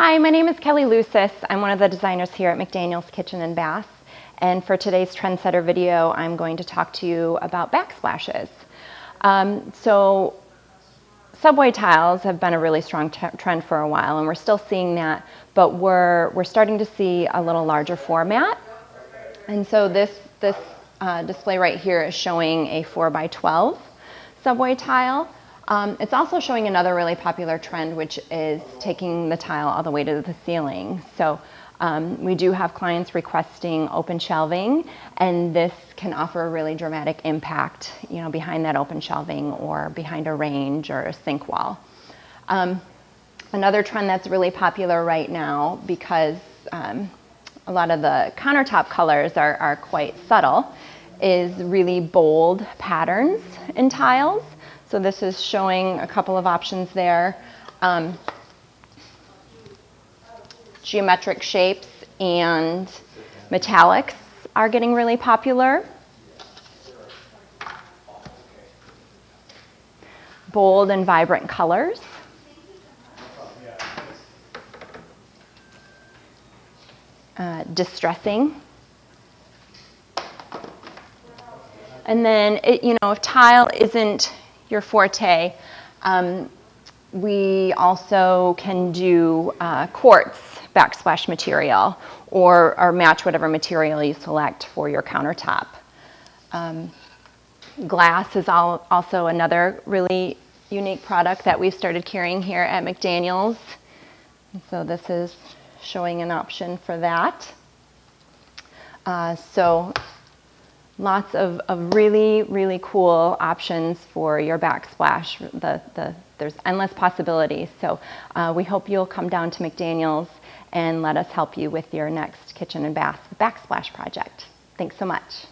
Hi, my name is Kelly Lucis. I'm one of the designers here at McDaniels Kitchen and Bath. And for today's Trendsetter video, I'm going to talk to you about backsplashes. So subway tiles have been a really strong trend for a while, and we're still seeing that, but we're starting to see a little larger format. And so this display right here is showing a 4x12 subway tile. It's also showing another really popular trend, which is taking the tile all the way to the ceiling. So we do have clients requesting open shelving, and this can offer a really dramatic impact, behind that open shelving or behind a range or a sink wall. Another trend that's really popular right now, because a lot of the countertop colors are quite subtle, is really bold patterns in tiles. So this is showing a couple of options there. Geometric shapes and metallics are getting really popular. Bold and vibrant colors. Distressing. And then, if tile isn't your forte, we also can do quartz backsplash material or match whatever material you select for your countertop. Glass is also another really unique product that we've started carrying here at McDaniels. And so this is showing an option for that. So lots of really, really cool options for your backsplash. There's endless possibilities. So we hope you'll come down to McDaniels and let us help you with your next kitchen and bath backsplash project. Thanks so much.